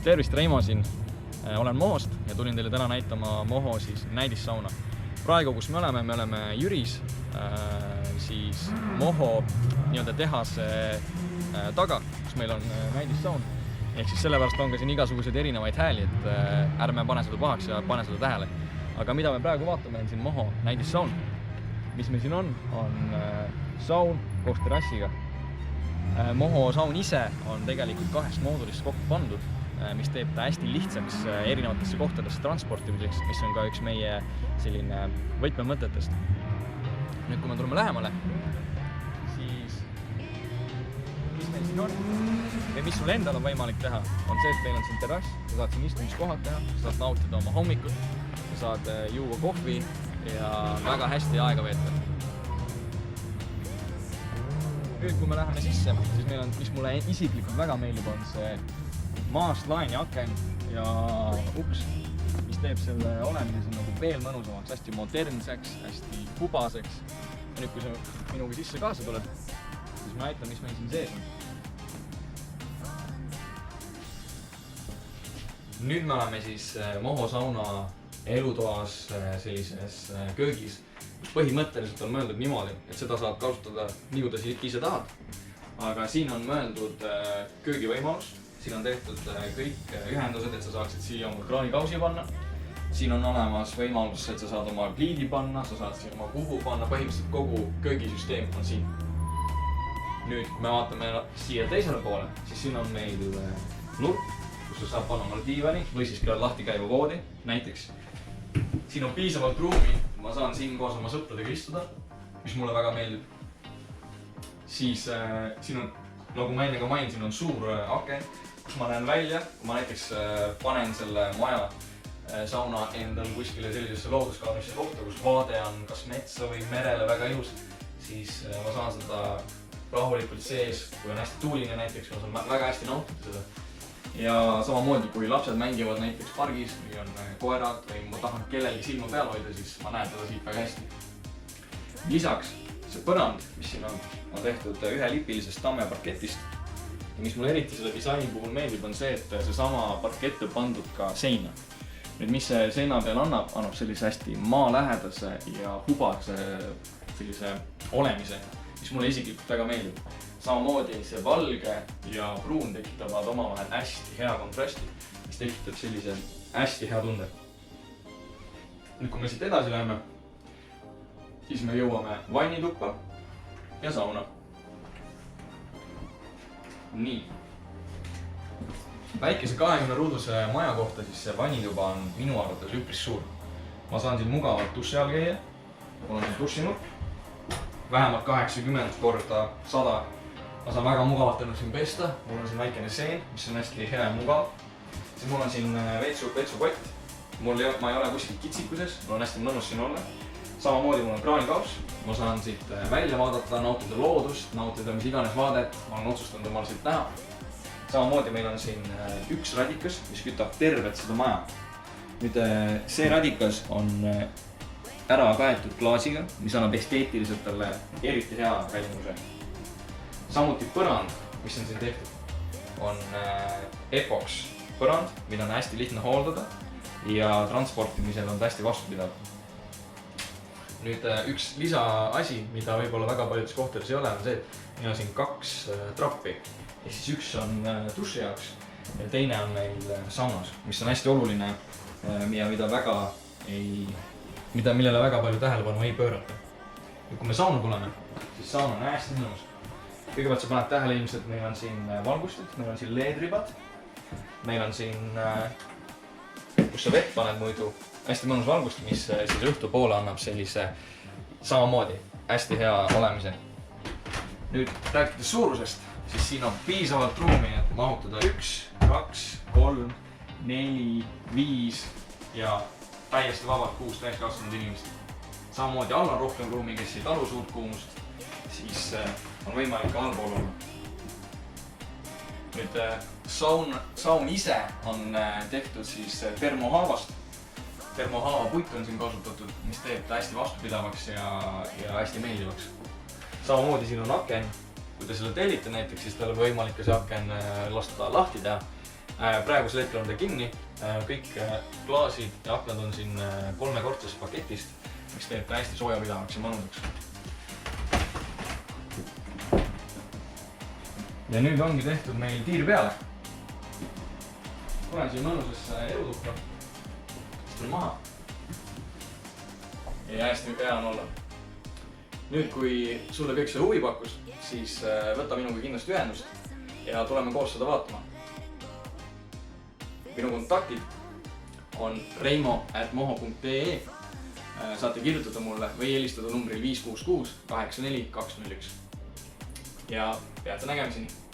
Tervist, Reimo siin. Olen Mohost ja tulin teile täna näitama Moho näidissauna. Praegu, kus me oleme Jüris, siis Moho tehase taga, kus meil on näidissaun. Ehk siis sellepärast on ka siin igasuguseid erinevaid hääli, et ärme pane seda pahaks ja pane seda tähele. Aga mida me praegu vaatame, on siin Moho näidissaun. Mis meil siin on saun koos terrassiga. Moho saun ise on tegelikult 2 moodulist kokku pandud, mis teeb ta hästi lihtsaks erinevatesse kohtadesse transportimiseks, mis on ka üks meie selline võtmemõtetest. Nüüd, kui me tuleme lähemale, siis mis meil siin on ja mis sul endal on võimalik teha, on see, et meil on siin terrass, sa saad siin istumiskohad teha, sa saad nautida oma hommikut, sa saad juua kohvi ja väga hästi aega veeta. Nüüd, kui me läheme sisse, siis meil on, mis mulle isiklikult väga meeldib, on see maast laeni aken ja uks, mis teeb selle olemise nagu veel mõnusamaks, hästi modernseks, hästi hubaseks. Ja nüüd, kui sa minuga sisse kaasa tuled, siis ma näitan, mis meil siin sees on. Nüüd me oleme siis Moho sauna elutoas sellises köögis, kus põhimõtteliselt on mõeldud niimoodi, et seda saab kasutada nii, kui ta ise tahad. Aga siin on mõeldud köögivõimalus. Siin on tehtud kõik ühendused, et sa saaksid siia oma kraanikausi panna. Siin on olemas võimalus, et sa saad oma pliidi panna, sa saad siin oma kuhu panna, põhimõtteliselt kogu köögisüsteem on siin. Nüüd, kui me vaatame siia teisele poole, siis siin on meil nurk, kus sa saad panna omale diivani või siis küll lahti käiva voodi, näiteks. Siin on piisavalt ruumi, ma saan siin koos oma sõpradega istuda, mis mulle väga meeldib. Siis siin on, nagu ma enne ka mainin, siin on suur aken, kus ma näen välja, kui ma näiteks panen selle maja sauna endal kuskile sellisesse looduskaunisse kohta, kus vaade on kas metsa või merele väga ilus, siis ma saan seda rahulikult sees, kui on hästi tuuline näiteks, ma saan väga hästi nautida seda. Ja samamoodi, kui lapsed mängivad näiteks pargis või on koerad või ma tahan kellelgi silma peal hoida, siis ma näen seda siit väga hästi. Lisaks, see põrand, mis siin on tehtud ühelipilisest tammeparketist. Ja mis mulle eriti selle disaini puhul meeldib, on see, et seesama parkett on pandud ka seina. Nüüd, mis see seina peal annab sellise hästi maalähedase ja hubase sellise olemise, mis mulle isiklikult väga meeldib. Samamoodi see valge ja pruun tekitavad omavahel hästi hea kontrasti, mis tekitab sellise hästi hea tunde. Nüüd, kui me siit edasi läheme, siis me jõuame vannituppa ja sauna. Nii. Väikese 20 ruuduse maja kohta, siis see vannituba on minu arvates üpris suur. Ma saan siin mugavalt duši all käia, mul on siin dušinurk, vähemalt 80 korda 100. Ma saan väga mugavalt ennast siin pesta, mul on siin väikene seen, mis on hästi hea ja mugav. Siis mul on siin vetsupott, ma ei ole kuskil kitsikuses, mul on hästi mõnus siin olla. Samamoodi mul on kraanikaus, ma saan siit välja vaadata, nautida loodust, nautida mis iganes vaadet, ma olen otsustanud omal siit näha. Samamoodi meil on siin üks radikas, mis kütab tervet seda maja. Nüüd see radikas on ära kaetud klaasiga, mis annab esteetiliselt talle eriti hea välimuse. Samuti põrand, mis on siin tehtud, on epoks põrand, mida on hästi lihtne hooldada ja transportimisel on hästi vastupidav. Nüüd üks lisaasi, mida võib-olla väga paljudes kohtades ei ole, on see, et meil on siin 2 trappi. Ja siis üks on duši jaoks ja teine on meil saunas, mis on hästi oluline ja millele väga palju tähelepanu ei pöörata. Ja kui me sauna tuleme, siis sauna on hästi mõnus. Kõigepealt sa paned tähele ilmselt, et meil on siin valgustid, meil on siin LED-ribad, meil on siin, kus sa vett paned muidu, hästi mõnus valgust, mis siis õhtu poole annab sellise samamoodi hästi hea olemise. Nüüd rääkides suurusest, siis siin on piisavalt ruumi, et mahutada 1, 2, 3, 4, 5 ja täiesti vabalt 6 täiskasvanud inimest. Samamoodi all on rohkem ruumi, kes ei talu suurt kuumust, siis on võimalik ka allpool olla. Nüüd saun ise on tehtud siis termohaavast. Termohaava puit on siin kasutatud, mis teeb ta hästi vastupidavaks ja hästi meeldivaks. Samamoodi siin on aken. Kui te selle tellite näiteks, siis tal on võimalik ka see aken lasta lahti teha. praegusel hetkel on ta kinni, kõik klaasid ja aknad on siin 3-kordsest paketist, mis teeb ta hästi soojapidavaks ja mõnusaks. Ja nüüd ongi tehtud meil tiir peale. Tulen siia mõnusasse elutuppa, istun maha ja hästi hea on olla. Nüüd, kui sulle kõik see huvi pakkus, siis võta minuga kindlasti ühendust ja tuleme koos seda vaatama. Minu kontaktid on reimo@moho.ee. Saate kirjutada mulle või helistada numbril 566 84 201. Ja peate nägemiseni!